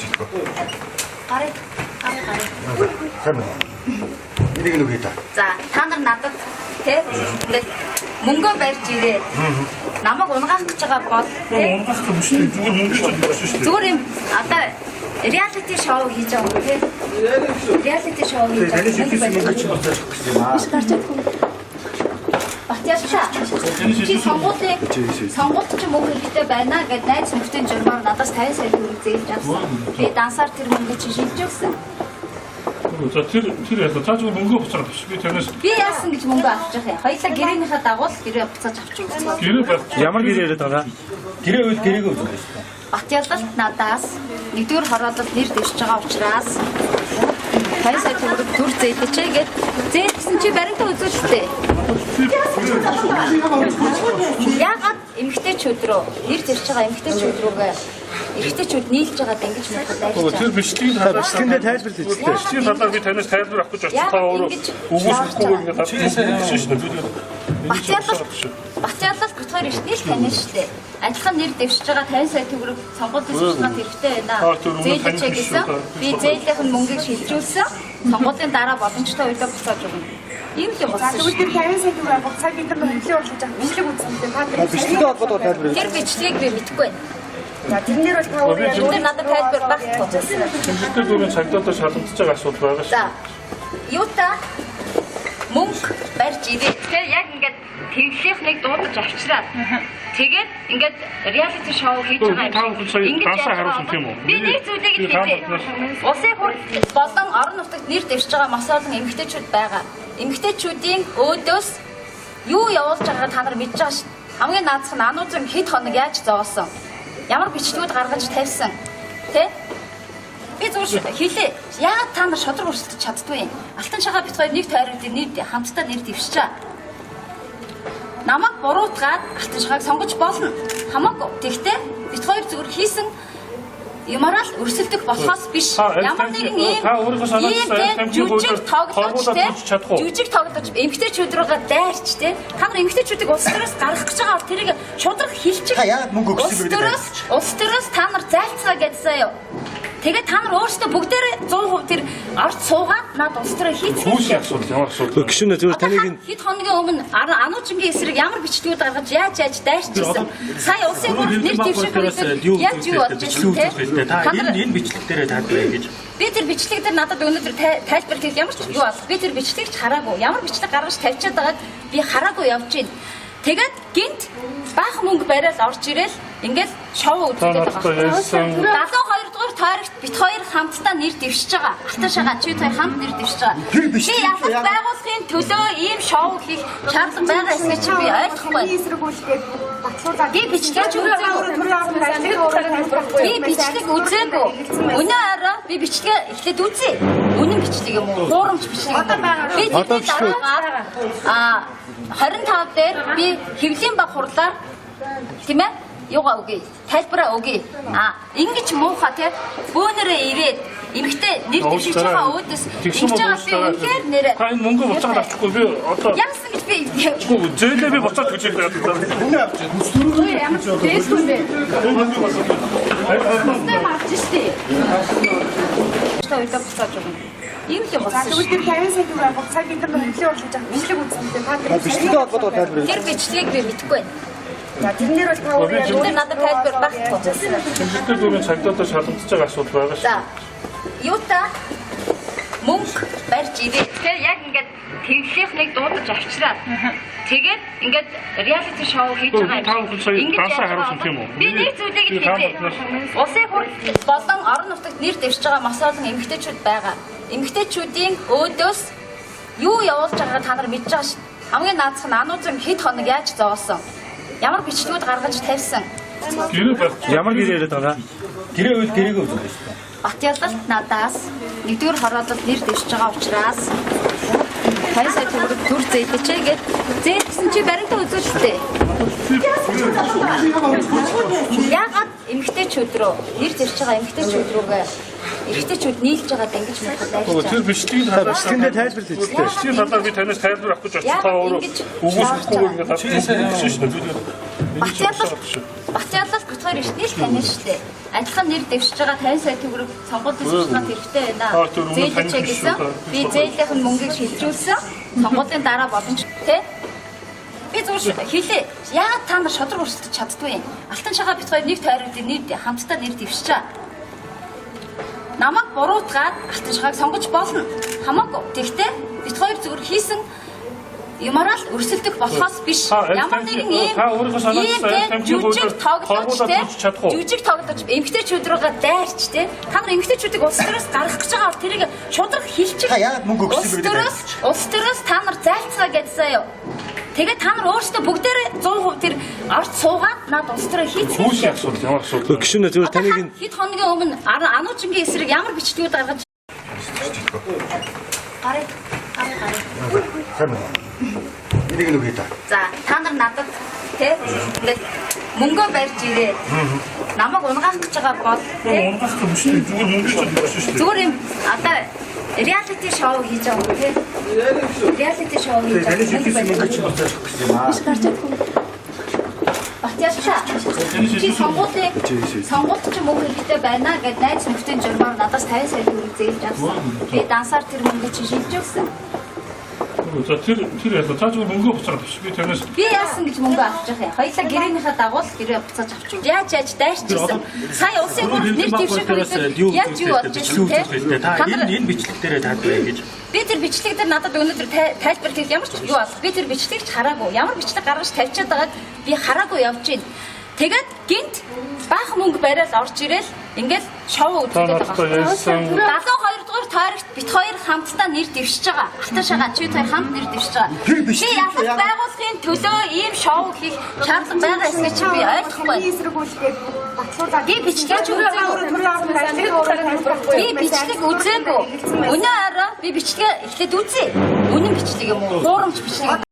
идэх. Гарыг. Харин. Энийг нь үгүй та. За, та нар надад тий ингээд мөнгө барьж ирээ. Намайг унгаах гэж байгаа бол тий. Унгах юм шүү дээ. Зүгээр мөнгө ч биш шүү дээ. Зүгээр юм одоо реалити шоу хийж байгаа юм тий. Реалити шоу хийж байгаа. Биш гарч чадахгүй. Батяшаа. Чи сонгуульд ч мөнгө хэрэгтэй байна гэд найз нөхдөд журмаар надаас 50 сая төгрөг зээлж авсан. Би дансаар тэр мөнгө чи шилжүүлсэн. За тэр яасан цааш мөнгө буцаад биш. Би тэрнээс Би яасан гэж мөнгө авчих юм. Хоёулаа гэрээнийхээ дагуу гэрээ буцааж авчих үзсэн. гэрээ байх. Ямар гэрээ яриад байгаа? Гэрээ үйл гэрээгээ үзүүлж байна. Батялалт надаас нэгдүгээр хороололд нэр дэвшиж байгаа учраас 50 сая төгрөг төр зээлээч гэд зээлсэн чи баримтаа үзүүлсэн. Яагаад эмэгтэйчүүд рүү нэр дэвшиж байгаа эмэгтэйчүүд рүүгээ эрэгтэйчүүд нийлж байгаад ингэж мэдээд Тэр байж бичлэгийн талаар Бичлэгэндээ тайлбарлаж үзтээ. бичлэгийн талаар би танаас тайлбар авах гэж очсон. Та өөрөө үгүйсэхгүй ингээд авчихсан шүү дээ. Батялалт битгаар эртний л таниа шүү дээ. Адилхан нэр дэвшиж байгаа 50 сая төгрөг сонгуульд шилжүүлэх хэрэгтэй байна. Зээлж гэсэн. Би зээлийнх нь мөнгийг шилжүүлсэн. Сонгуулийн дараа боломжтой үедээ буцааж өгнө. Ийм л юм болсон. Тэгвэл тэр 50 сая төгрөг авах цаг бид нар хөлөө болж байгаа. Бичлэг үзсэн дээ. Та тэр Бичлэгээ холбоотой тайлбарлаж. Тэр бичлэгийг би мэдэхгүй байна. За тэрнэр бол та өөрөө Тэр надад тайлбар багт болсон. Тэмцэлтэй дөрөв цагдаатай шалгагдаж байгаа асуудал байгаа шүү. За. Юута мөнгө барьж ирээ. Тэгэхээр яг ингээд тэглэлийг дуудаж авчраад тэгээд ингээд реалити шоу хийж байгаа юм. Дансаа харуулсан тийм үү? Би нэг зүйлийг л хэлээ. Улсын хурд болон орон нутагт нэр дэвшиж байгаа маш олон эмэгтэйчүүд байгаа. Эмэгтэйчүүдийн өөдөөс юу явуулж байгаагаа та нар мэдж байгаа шүү. Хамгийн наадах нь ануузын хэд хоног яаж зовоосон. Ямар бичлэгүүд гаргаж тавьсан. Тэ? Би зүгээр хэлээ. Яагаад та нар шодрог өрсөлдөж чаддгүй юм? Алтан шагаа бит хоёр нэг тойрог дээр нэр хамтдаа нэр дэвшиж чаа. Намайг буруутгаад алтан шагааг сонгож болно. Хамаагүй. Тэгтээ бит хоёр зүгээр хийсэн юмараа л өрсөлдөх болохоос биш. Ямар нэгэн ийм жүжиг тоглож эмгтээчүүд рүүгээ дайрч тэ. Та нар эмгтээчүүдийг улс төрөөс гаргах гэж байгаа бол тэрийг шудраг хилчих. Яагаад мөнгө өгсөн бэ? Улс төрөөс та нар зайлцгаа гэдсэн юу? Тэгээд та нар өөрсдөө бүгдээрээ 100% тэр орд суугаад над улс төрөө хийцгээе. Хүүшийн асуудал ямар асуудал? Гişүнэ зөв таныг хэд хоногийн өмнө ануучингийн эсрэг ямар бичлэгүүд гаргаж яаж дайрчихсан. Сая улсын хурлд нэр дэвших хэрэгтэй. Яаж юу болж ирсэн те? Та энэ бичлэг дээр тайлбараа гэж. Би тэр бичлэг дээр надад өнөөдөр тайлбар хийх ямар ч юу бол би тэр бичлэгийг ч хараагүй. Ямар бичлэг гаргаж тавьчаад байгаад би хараагүй явж байна. Тэгээд гинт баах мөнгө бариад орж ирээл ингээд шоу үзүүлээд байгаа. 72 дугаар тойрогт бит хоёр хамтдаа нэр дэвшиж байгаа. Алтан шагаа чи хоёр хамт нэр дэвшиж байгаа. Би ялах байгууллагын төлөө ийм шоу хийх шаардлага байгаа эсгээ чи би ойлгохгүй. эсрэгүүлгээд батлуулаад Би бичлэг үзээгүй. Өнөө орой би бичлэг эхлээд үзье. Үнэн бичлэг юм уу? Хуурамч бичлэг. Би дараагаар 25 дээр би хэвлийн баг хурлаар тийм ээ юугаа үгүй тайлбараа үгүй ингэж муухай тий бөөнөрөө ирээд эмхтэй нэр дэвшиж байгаа өөдөөс ингэж байгаа би үнээр нэрээ Та энэ мөнгө буцаад авчихгүй би одоо яасан гэж би зөөлөө би буцаад гэж хэлээд байна. ямар ч дэсгүй бэ систем ачисти Стойдоо буцааж өгнө. Ийм л юм болсон. тэгвэл тэр 50 сая төгрөг авах цаг бид нар хөлөө болж байгаа. Бичлэг үзсэн дээ. Та тэр Бичлэгээ холбоотой тайлбарлаж. Тэр бичлэгийг би мэдэхгүй байна. За тэрнэр бол та өөрөө Тэр надад тайлбар багт болсон. Тэмцэлтэй дөрөв цагдаатай шалгагдаж байгаа асуудал байгаа шүү. За. Юута мөнгө барьж ирээ. Тэгэхээр яг ингээд тэглэлийг дуудаж авчраад тэгээд ингээд реалити шоу хийж байгаа юм. Дансаа харуулсан тийм үү? Би нэг зүйлийг л хэлээ. Улсын хурд болон орон нутагт нэр дэвшиж байгаа маш олон эмэгтэйчүүд байгаа. Эмэгтэйчүүдийн өөдөөс юу явуулж байгаагаа та нар мэдж байгаа шүү. Хамгийн наадах нь ануузын хэд хоног яаж зовоосон. Ямар бичлэгүүд гаргаж тавьсан. Гэрээ байх. Ямар гэрээ яриад байгаа? Гэрээ үйл гэрээгээ үзүүлж байна. Батялалт надаас нэгдүгээр хороололд нэр дэвшиж байгаа учраас 50 сая төгрөг төр зээлээч гэд зээлсэн чи баримтаа үзүүлсэн. Яагаад эмэгтэйчүүд рүү нэр дэвшиж байгаа эмэгтэйчүүд рүүгээ эрэгтэйчүүд нийлж байгаад ингэж мэдээд байж Тэр бичлэгийн талаар Бичлэгэндээ тайлбарлаж үзтээ. бичлэгийн талаар би танаас тайлбар авах гэж очсон. Та өөрөө үгүйсэхгүй ингээд авчихсан шүү дээ. Батялалт бит хоёр их нийл таниа шүү дээ. Адилхан нэр дэвшиж байгаа 50 сая төгрөг сонгуульд шилжүүлэх хэрэгтэй байна. Зээлж гэсэн. Би зээлийнх нь мөнгийг шилжүүлсэн. Сонгуулийн дараа боломж тий. Би зүгээр хэлээ. Яагаад та нар шодрог өрсөлдөж чаддгүй юм? Алтан шагаа бит хоёр нэг тойрогдын нийт хамтдаа нэр дэвшиж чаа. Намайг буруутгаад алтан шагааг сонгож болно. Хамаагүй. Тэгтээ бит хоёр зүгээр хийсэн юмараа л өрсөлдөх болохоос биш. Ямар нэгэн ийм жүжиг тоглож эмгтээчүүд рүүгээ дайрч те. Та нар эмгтээчүүдийг улс төрөөс гаргах гэж байгаа тэрийг шудраг хилчих. Та яагаад мөнгө өгсөн бэ? Улс төрөөс та нар зайлцгаа гэдсэн юу? Тэгээд та нар өөрсдөө бүгдээрээ 100% тэр орж суугаад над улс төрөө хийцгээе. Хүүшийн асуудал ямар асуудал. Гүшүүнэ зөвхөн таныг хэд хоногийн өмнө ануучингийн эсрэг ямар бичлэгүүд гаргаж гарыг. Сайн байна. Энийг нь үгүй та. За та нар надад тий ингээд мөнгө барьж ирээ. Намайг унгаах гэж байгаа бол тий Унгаас биш үү? Зүгээр мөнгө ч биш шүү дээ. зүгээр юм одоо реалити шоу хийж байгаа юм тий. Реалити шоу хийж байгаа. Батяшаа. Чи сонгуульд ч мөнгө хэрэгтэй байна гэд найз нөхдийн журмаар надаас 50 сая төгрөг зээлж авсан. Би дансаар тэр мөнгө чи шилжүүлсэн. За тэр яасан цааш мөнгө буцаад биш. Би тэрнээс Би яасан гэж мөнгө авч явах юм. Хоёулаа гэрээнийхээ дагуу л гэрээ буцааж авчих. Яаж дайрчихсан. Сая улсын хурлд нэр дэвших үед яаж юу болж ирсэн те? та энэ бичлэг дээрээ тайлбарыг гэж. Би тэр бичлэг дээр надад өнөөдөр тайлбар хийх ямар ч юу бол би тэр бичлэгч хараагүй. Ямар бичлэг гаргаж тавьчаад байгааг би хараагүй явж байна. Тэгээд гинт баах мөнгө бариад орж ирээл ингээд шоу үзүүлээд байгаа. 72 дугаар тойрогт бит хоёр хамтдаа нэр дэвшиж байгаа. Алтан шагаа чи хоёр хамт нэр дэвшиж байгаа. Би ялах байгууллагын төлөө ийм шоу хийх шаардлага байгаа эсгээ чи би ойлгохгүй. Би бичлэг үзээгүй. Өнөө орой би бичлэг эхлээд үзье. Үнэн бичлэг юм уу? Хуурамч бичлэг.